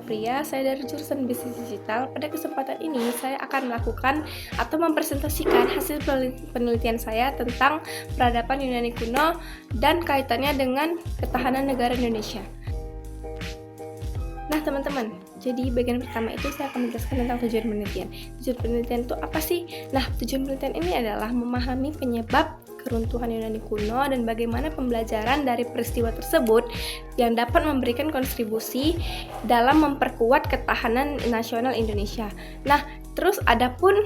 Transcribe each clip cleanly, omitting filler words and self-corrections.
Pria, saya dari jurusan Bisnis Digital. Pada kesempatan ini, saya akan melakukan atau mempresentasikan hasil penelitian saya tentang peradaban Yunani kuno dan kaitannya dengan ketahanan negara Indonesia. Nah teman-teman, jadi bagian pertama itu saya akan menjelaskan tentang tujuan penelitian. Tujuan penelitian itu apa sih? Nah, tujuan penelitian ini adalah memahami penyebab keruntuhan Yunani kuno dan bagaimana pembelajaran dari peristiwa tersebut yang dapat memberikan kontribusi dalam memperkuat ketahanan nasional Indonesia. Nah, terus adapun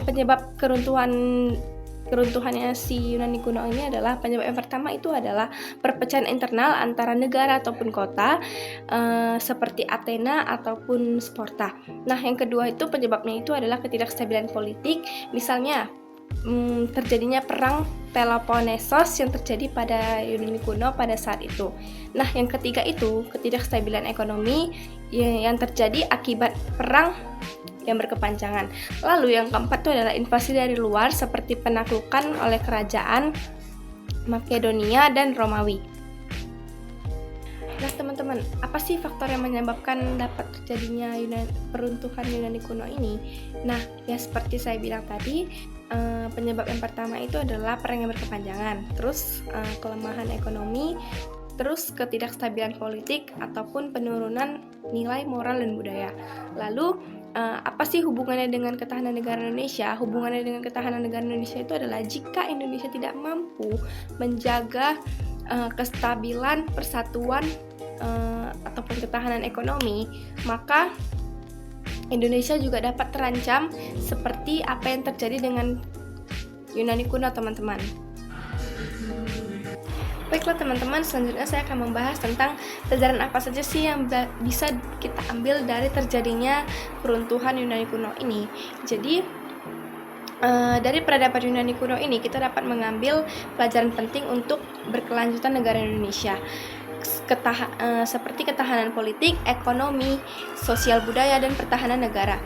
penyebab keruntuhannya si Yunani kuno ini adalah penyebab yang pertama itu adalah perpecahan internal antara negara ataupun kota seperti Athena ataupun Sparta. Nah, yang kedua itu penyebabnya itu adalah ketidakstabilan politik, misalnya terjadinya perang Peloponnesos yang terjadi pada Yunani kuno pada saat itu. Nah, yang ketiga itu ketidakstabilan ekonomi yang terjadi akibat perang yang berkepanjangan. Lalu yang keempat itu adalah invasi dari luar seperti penaklukan oleh kerajaan Makedonia dan Romawi. Nah teman-teman, apa sih faktor yang menyebabkan dapat terjadinya peruntuhan Yunani kuno ini? Nah, ya seperti saya bilang tadi, penyebab yang pertama itu adalah perang yang berkepanjangan, terus kelemahan ekonomi, terus ketidakstabilan politik ataupun penurunan nilai moral dan budaya. Lalu apa sih hubungannya dengan ketahanan negara Indonesia? Hubungannya dengan ketahanan negara Indonesia itu adalah jika Indonesia tidak mampu menjaga kestabilan, persatuan ataupun ketahanan ekonomi, maka Indonesia juga dapat terancam seperti apa yang terjadi dengan Yunani kuno, teman-teman. Baiklah teman-teman, selanjutnya saya akan membahas tentang pelajaran apa saja sih yang bisa kita ambil dari terjadinya keruntuhan Yunani kuno ini. Jadi dari peradaban Yunani kuno ini kita dapat mengambil pelajaran penting untuk berkelanjutan negara Indonesia, seperti ketahanan politik, ekonomi, sosial budaya, dan pertahanan negara.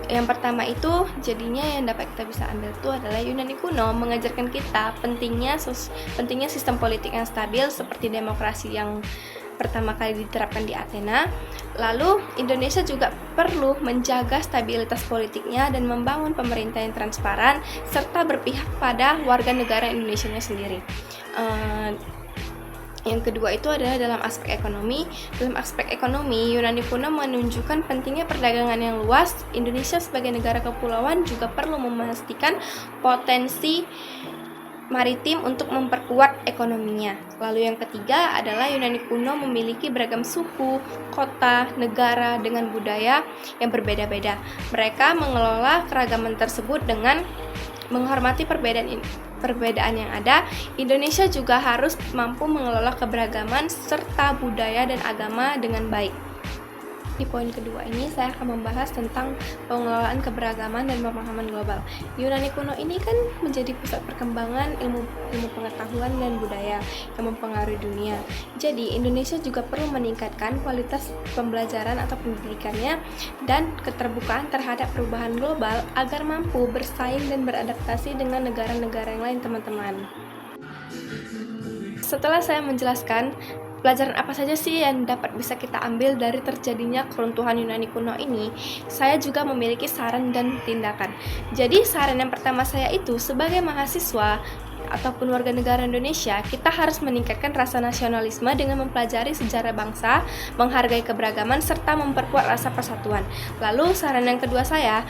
Yang pertama itu jadinya yang dapat kita bisa ambil itu adalah Yunani kuno mengajarkan kita pentingnya sistem politik yang stabil seperti demokrasi yang pertama kali diterapkan di Athena. Lalu Indonesia juga perlu menjaga stabilitas politiknya dan membangun pemerintah yang transparan serta berpihak pada warga negara Indonesianya sendiri. Yang kedua itu adalah dalam aspek ekonomi. Dalam aspek ekonomi, Yunani kuno menunjukkan pentingnya perdagangan yang luas. Indonesia sebagai negara kepulauan juga perlu memastikan potensi maritim untuk memperkuat ekonominya. Lalu yang ketiga adalah Yunani kuno memiliki beragam suku, kota, negara dengan budaya yang berbeda-beda. Mereka mengelola keragaman tersebut dengan menghormati perbedaan yang ada. Indonesia juga harus mampu mengelola keberagaman serta budaya dan agama dengan baik. Di poin kedua ini saya akan membahas tentang pengelolaan keberagaman dan pemahaman global. Yunani kuno ini kan menjadi pusat perkembangan ilmu pengetahuan dan budaya yang mempengaruhi dunia. Jadi Indonesia juga perlu meningkatkan kualitas pembelajaran atau pendidikannya dan keterbukaan terhadap perubahan global agar mampu bersaing dan beradaptasi dengan negara-negara yang lain, teman-teman. Setelah saya menjelaskan pelajaran apa saja sih yang dapat bisa kita ambil dari terjadinya keruntuhan Yunani kuno ini, saya juga memiliki saran dan tindakan. Jadi saran yang pertama saya itu sebagai mahasiswa ataupun warga negara Indonesia, kita harus meningkatkan rasa nasionalisme dengan mempelajari sejarah bangsa, menghargai keberagaman, serta memperkuat rasa persatuan. Lalu saran yang kedua saya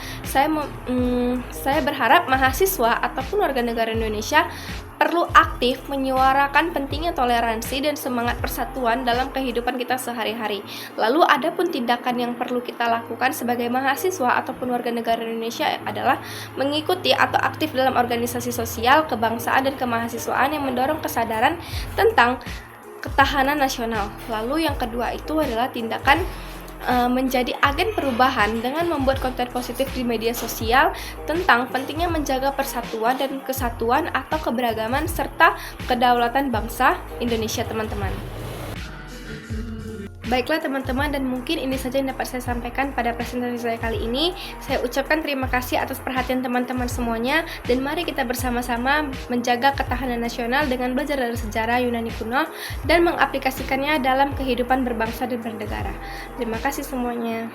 berharap mahasiswa ataupun warga negara Indonesia perlu aktif menyuarakan pentingnya toleransi dan semangat persatuan dalam kehidupan kita sehari-hari. Lalu adapun tindakan yang perlu kita lakukan sebagai mahasiswa ataupun warga negara Indonesia adalah mengikuti atau aktif dalam organisasi sosial, kebangsaan, dan kemahasiswaan yang mendorong kesadaran tentang ketahanan nasional. Lalu yang kedua itu adalah tindakan menjadi agen perubahan dengan membuat konten positif di media sosial tentang pentingnya menjaga persatuan dan kesatuan atau keberagaman serta kedaulatan bangsa Indonesia, teman-teman. Baiklah teman-teman, dan mungkin ini saja yang dapat saya sampaikan pada presentasi saya kali ini. Saya ucapkan terima kasih atas perhatian teman-teman semuanya, dan mari kita bersama-sama menjaga ketahanan nasional dengan belajar dari sejarah Yunani kuno dan mengaplikasikannya dalam kehidupan berbangsa dan bernegara. Terima kasih semuanya.